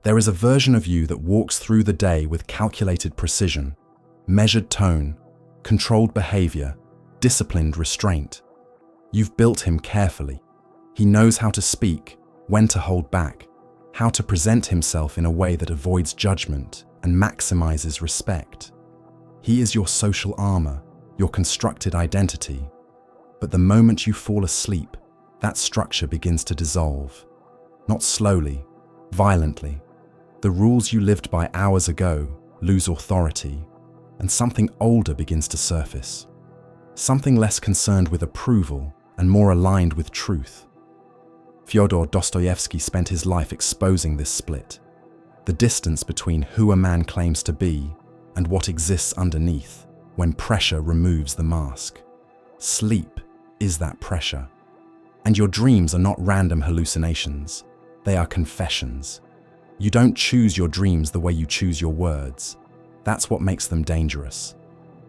There is a version of you that walks through the day with calculated precision, measured tone, controlled behavior, disciplined restraint. You've built him carefully. He knows how to speak, when to hold back, how to present himself in a way that avoids judgment and maximizes respect. He is your social armor, your constructed identity. But the moment you fall asleep, that structure begins to dissolve. Not slowly, violently. The rules you lived by hours ago lose authority, and something older begins to surface. Something less concerned with approval and more aligned with truth. Fyodor Dostoevsky spent his life exposing this split, the distance between who a man claims to be and what exists underneath when pressure removes the mask. Sleep is that pressure. And your dreams are not random hallucinations, they are confessions. You don't choose your dreams the way you choose your words. That's what makes them dangerous.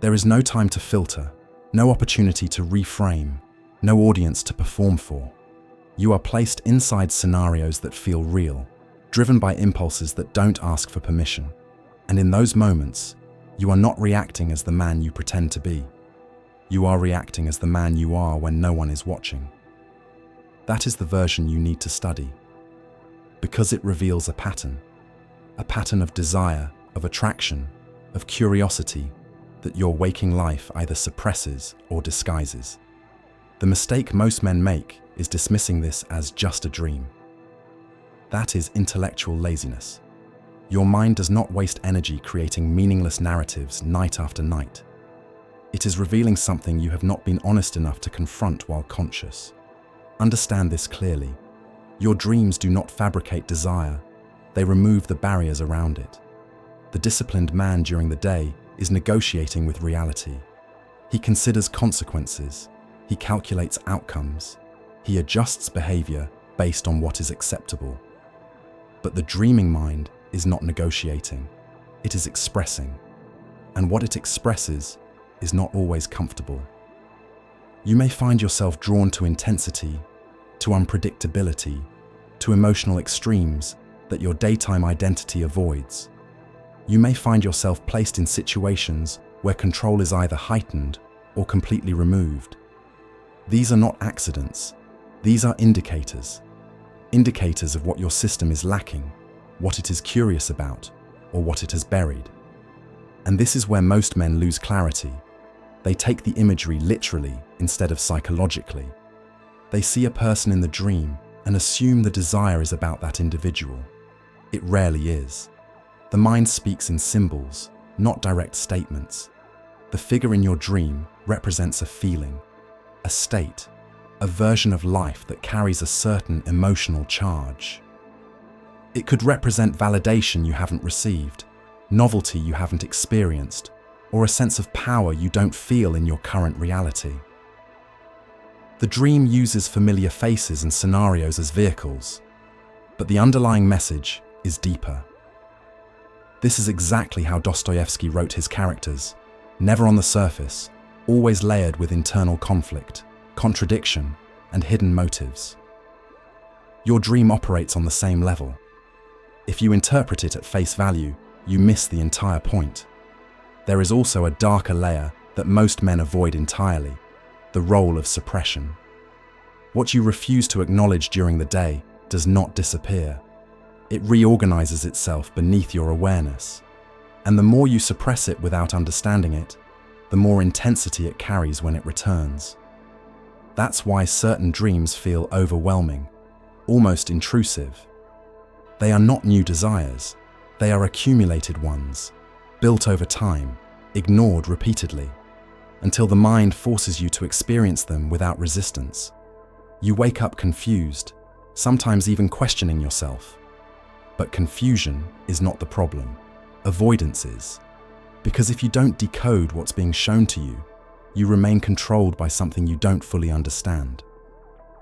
There is no time to filter, no opportunity to reframe, no audience to perform for. You are placed inside scenarios that feel real, driven by impulses that don't ask for permission. And in those moments, you are not reacting as the man you pretend to be. You are reacting as the man you are when no one is watching. That is the version you need to study, because it reveals a pattern of desire, of attraction, of curiosity that your waking life either suppresses or disguises. The mistake most men make is dismissing this as just a dream. That is intellectual laziness. Your mind does not waste energy creating meaningless narratives night after night. It is revealing something you have not been honest enough to confront while conscious. Understand this clearly. Your dreams do not fabricate desire, they remove the barriers around it. The disciplined man during the day is negotiating with reality. He considers consequences, he calculates outcomes, he adjusts behavior based on what is acceptable. But the dreaming mind is not negotiating, it is expressing. And what it expresses is not always comfortable. You may find yourself drawn to intensity, to unpredictability, to emotional extremes that your daytime identity avoids. You may find yourself placed in situations where control is either heightened or completely removed. These are not accidents, these are indicators. Indicators of what your system is lacking, what it is curious about, or what it has buried. And this is where most men lose clarity. They take the imagery literally instead of psychologically. They see a person in the dream and assume the desire is about that individual. It rarely is. The mind speaks in symbols, not direct statements. The figure in your dream represents a feeling, a state, a version of life that carries a certain emotional charge. It could represent validation you haven't received, novelty you haven't experienced, or a sense of power you don't feel in your current reality. The dream uses familiar faces and scenarios as vehicles, but the underlying message is deeper. This is exactly how Dostoevsky wrote his characters, never on the surface, always layered with internal conflict, contradiction, and hidden motives. Your dream operates on the same level. If you interpret it at face value, you miss the entire point. There is also a darker layer that most men avoid entirely, the role of suppression. What you refuse to acknowledge during the day does not disappear. It reorganizes itself beneath your awareness. And the more you suppress it without understanding it, the more intensity it carries when it returns. That's why certain dreams feel overwhelming, almost intrusive. They are not new desires, they are accumulated ones, built over time, ignored repeatedly, until the mind forces you to experience them without resistance. You wake up confused, sometimes even questioning yourself. But confusion is not the problem, avoidance is. Because if you don't decode what's being shown to you, you remain controlled by something you don't fully understand.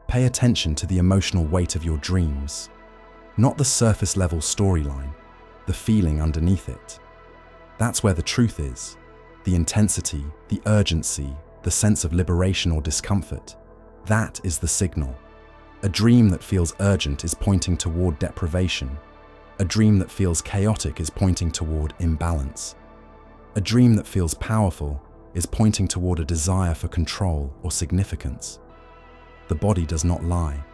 Pay attention to the emotional weight of your dreams, not the surface level storyline, the feeling underneath it. That's where the truth is, the intensity, the urgency, the sense of liberation or discomfort. That is the signal. A dream that feels urgent is pointing toward deprivation. A dream that feels chaotic is pointing toward imbalance. A dream that feels powerful is pointing toward a desire for control or significance. The body does not lie,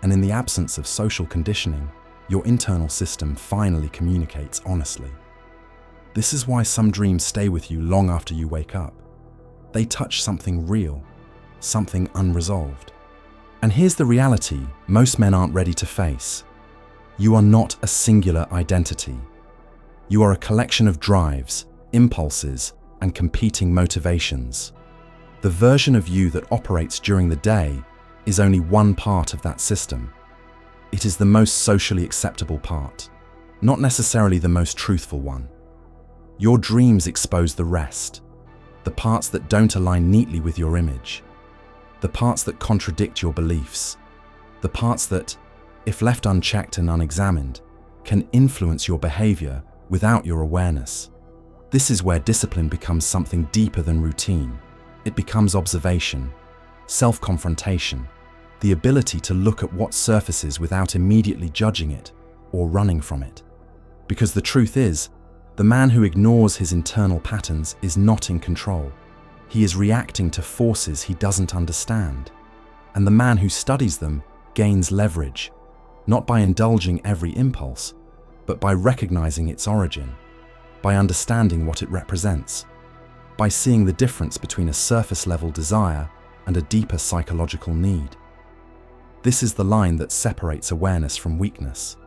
and in the absence of social conditioning, your internal system finally communicates honestly. This is why some dreams stay with you long after you wake up. They touch something real, something unresolved. And here's the reality most men aren't ready to face. You are not a singular identity. You are a collection of drives, impulses, and competing motivations. The version of you that operates during the day is only one part of that system. It is the most socially acceptable part, not necessarily the most truthful one. Your dreams expose the rest, the parts that don't align neatly with your image, the parts that contradict your beliefs, the parts that, if left unchecked and unexamined, can influence your behavior without your awareness. This is where discipline becomes something deeper than routine. It becomes observation, self-confrontation, the ability to look at what surfaces without immediately judging it or running from it. Because the truth is, the man who ignores his internal patterns is not in control. He is reacting to forces he doesn't understand. And the man who studies them gains leverage, not by indulging every impulse, but by recognizing its origin, by understanding what it represents, by seeing the difference between a surface-level desire and a deeper psychological need. This is the line that separates awareness from weakness.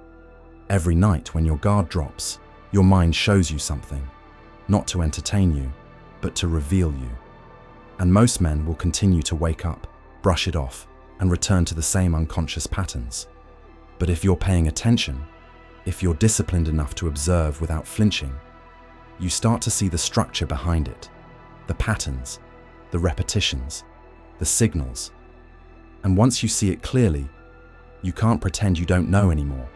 Every night when your guard drops, your mind shows you something, not to entertain you, but to reveal you. And most men will continue to wake up, brush it off, and return to the same unconscious patterns. But if you're paying attention, if you're disciplined enough to observe without flinching, you start to see the structure behind it, the patterns, the repetitions, the signals. And once you see it clearly, you can't pretend you don't know anymore.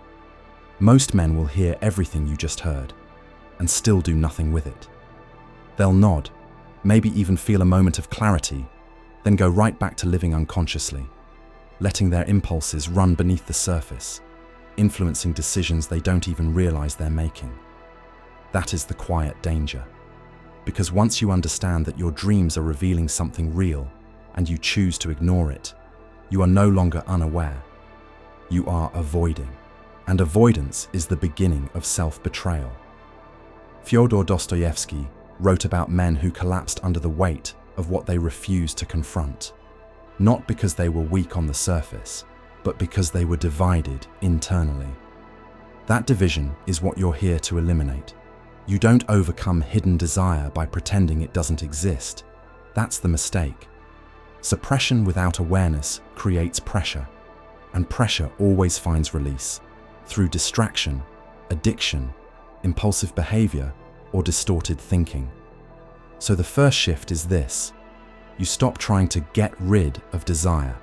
Most men will hear everything you just heard and still do nothing with it. They'll nod, maybe even feel a moment of clarity, then go right back to living unconsciously, letting their impulses run beneath the surface, influencing decisions they don't even realize they're making. That is the quiet danger. Because once you understand that your dreams are revealing something real and you choose to ignore it, you are no longer unaware. You are avoiding. And avoidance is the beginning of self-betrayal. Fyodor Dostoevsky wrote about men who collapsed under the weight of what they refused to confront, not because they were weak on the surface, but because they were divided internally. That division is what you're here to eliminate. You don't overcome hidden desire by pretending it doesn't exist. That's the mistake. Suppression without awareness creates pressure, and pressure always finds release through distraction, addiction, impulsive behavior, or distorted thinking. So the first shift is this. You stop trying to get rid of desire,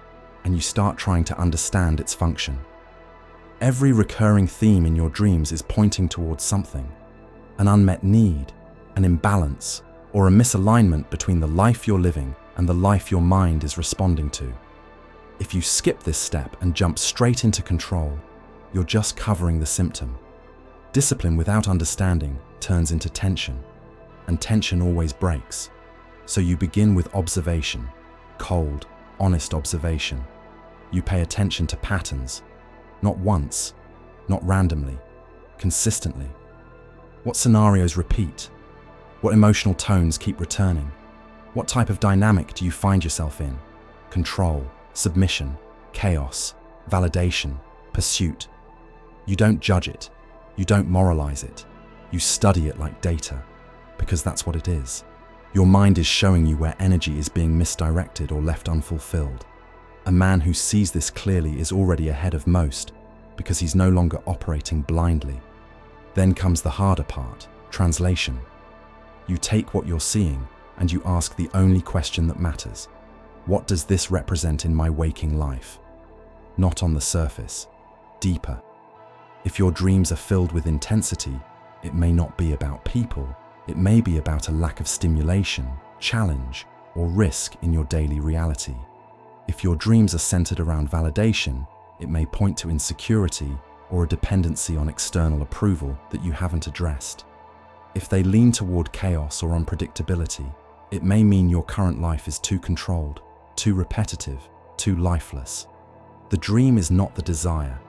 and you start trying to understand its function. Every recurring theme in your dreams is pointing towards something, an unmet need, an imbalance, or a misalignment between the life you're living and the life your mind is responding to. If you skip this step and jump straight into control, you're just covering the symptom. Discipline without understanding turns into tension, and tension always breaks. So you begin with observation, cold, honest observation. You pay attention to patterns, not once, not randomly, consistently. What scenarios repeat? What emotional tones keep returning? What type of dynamic do you find yourself in? Control, submission, chaos, validation, pursuit. You don't judge it. You don't moralize it. You study it like data, because that's what it is. Your mind is showing you where energy is being misdirected or left unfulfilled. A man who sees this clearly is already ahead of most, because he's no longer operating blindly. Then comes the harder part, translation. You take what you're seeing and you ask the only question that matters. What does this represent in my waking life? Not on the surface, deeper. If your dreams are filled with intensity, it may not be about people. It may be about a lack of stimulation, challenge, or risk in your daily reality. If your dreams are centered around validation, it may point to insecurity or a dependency on external approval that you haven't addressed. If they lean toward chaos or unpredictability, it may mean your current life is too controlled, too repetitive, too lifeless. The dream is not the desire,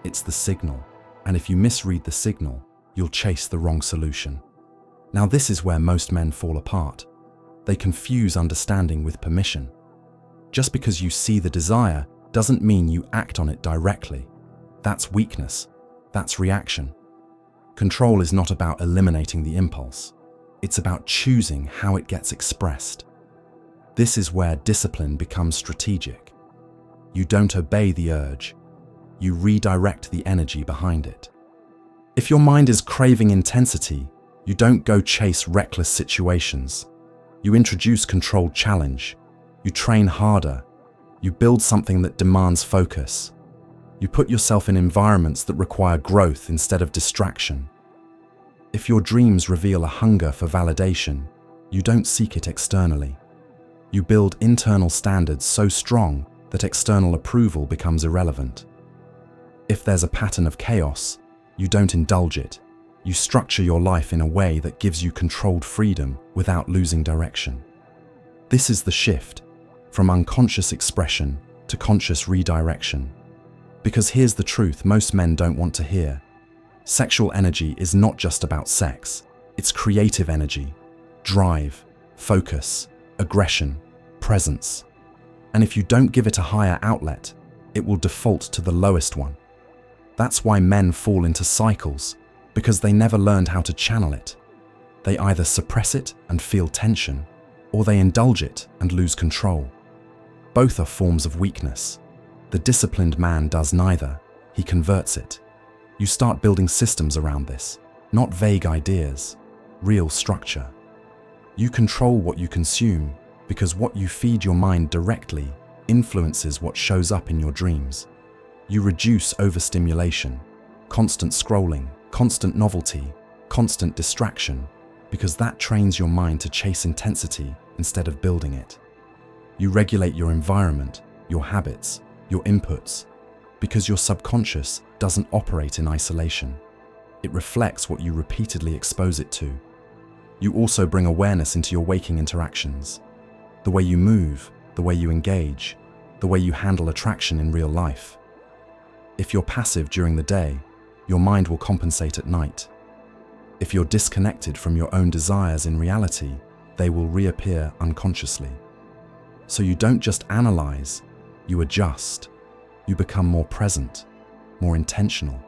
it's the signal, and if you misread the signal, you'll chase the wrong solution. Now this is where most men fall apart. They confuse understanding with permission. Just because you see the desire doesn't mean you act on it directly. That's weakness. That's reaction. Control is not about eliminating the impulse. It's about choosing how it gets expressed. This is where discipline becomes strategic. You don't obey the urge. You redirect the energy behind it. If your mind is craving intensity, you don't go chase reckless situations. You introduce controlled challenge. You train harder. You build something that demands focus. You put yourself in environments that require growth instead of distraction. If your dreams reveal a hunger for validation, you don't seek it externally. You build internal standards so strong that external approval becomes irrelevant. If there's a pattern of chaos, you don't indulge it. You structure your life in a way that gives you controlled freedom without losing direction. This is the shift from unconscious expression to conscious redirection. Because here's the truth most men don't want to hear. Sexual energy is not just about sex. It's creative energy, drive, focus, aggression, presence. And if you don't give it a higher outlet, it will default to the lowest one. That's why men fall into cycles, because they never learned how to channel it. They either suppress it and feel tension, or they indulge it and lose control. Both are forms of weakness. The disciplined man does neither. He converts it. You start building systems around this, not vague ideas, real structure. You control what you consume because what you feed your mind directly influences what shows up in your dreams. You reduce overstimulation, constant scrolling, constant novelty, constant distraction, because that trains your mind to chase intensity instead of building it. You regulate your environment, your habits, your inputs, because your subconscious doesn't operate in isolation. It reflects what you repeatedly expose it to. You also bring awareness into your waking interactions. The way you move, the way you engage, the way you handle attraction in real life. If you're passive during the day, your mind will compensate at night. If you're disconnected from your own desires in reality, they will reappear unconsciously. So you don't just analyze, you adjust. You become more present, more intentional,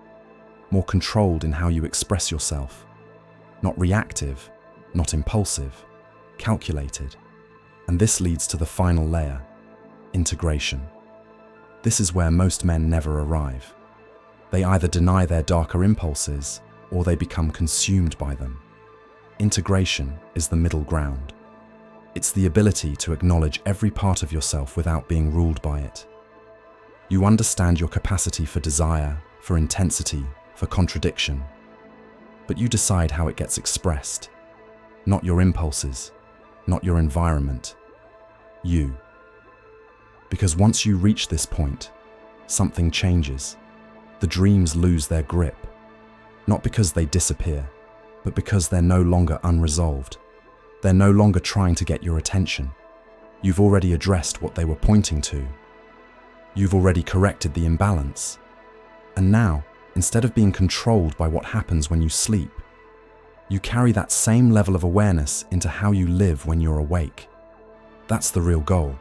more controlled in how you express yourself. Not reactive, not impulsive, calculated. And this leads to the final layer, integration. This is where most men never arrive. They either deny their darker impulses or they become consumed by them. Integration is the middle ground. It's the ability to acknowledge every part of yourself without being ruled by it. You understand your capacity for desire, for intensity, for contradiction. But you decide how it gets expressed. Not your impulses, not your environment. You. Because once you reach this point, something changes. The dreams lose their grip. Not because they disappear, but because they're no longer unresolved. They're no longer trying to get your attention. You've already addressed what they were pointing to. You've already corrected the imbalance. And now, instead of being controlled by what happens when you sleep, you carry that same level of awareness into how you live when you're awake. That's the real goal.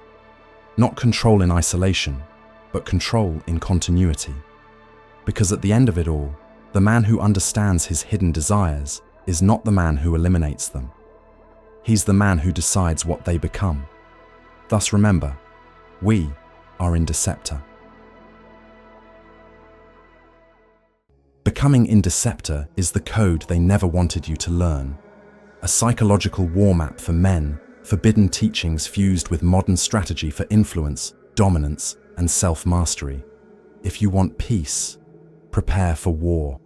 Not control in isolation, but control in continuity. Because at the end of it all, the man who understands his hidden desires is not the man who eliminates them. He's the man who decides what they become. Thus remember, we are Indeceptor. Becoming Indeceptor is the code they never wanted you to learn. A psychological war map for men, forbidden teachings fused with modern strategy for influence, dominance, and self-mastery. If you want peace, prepare for war.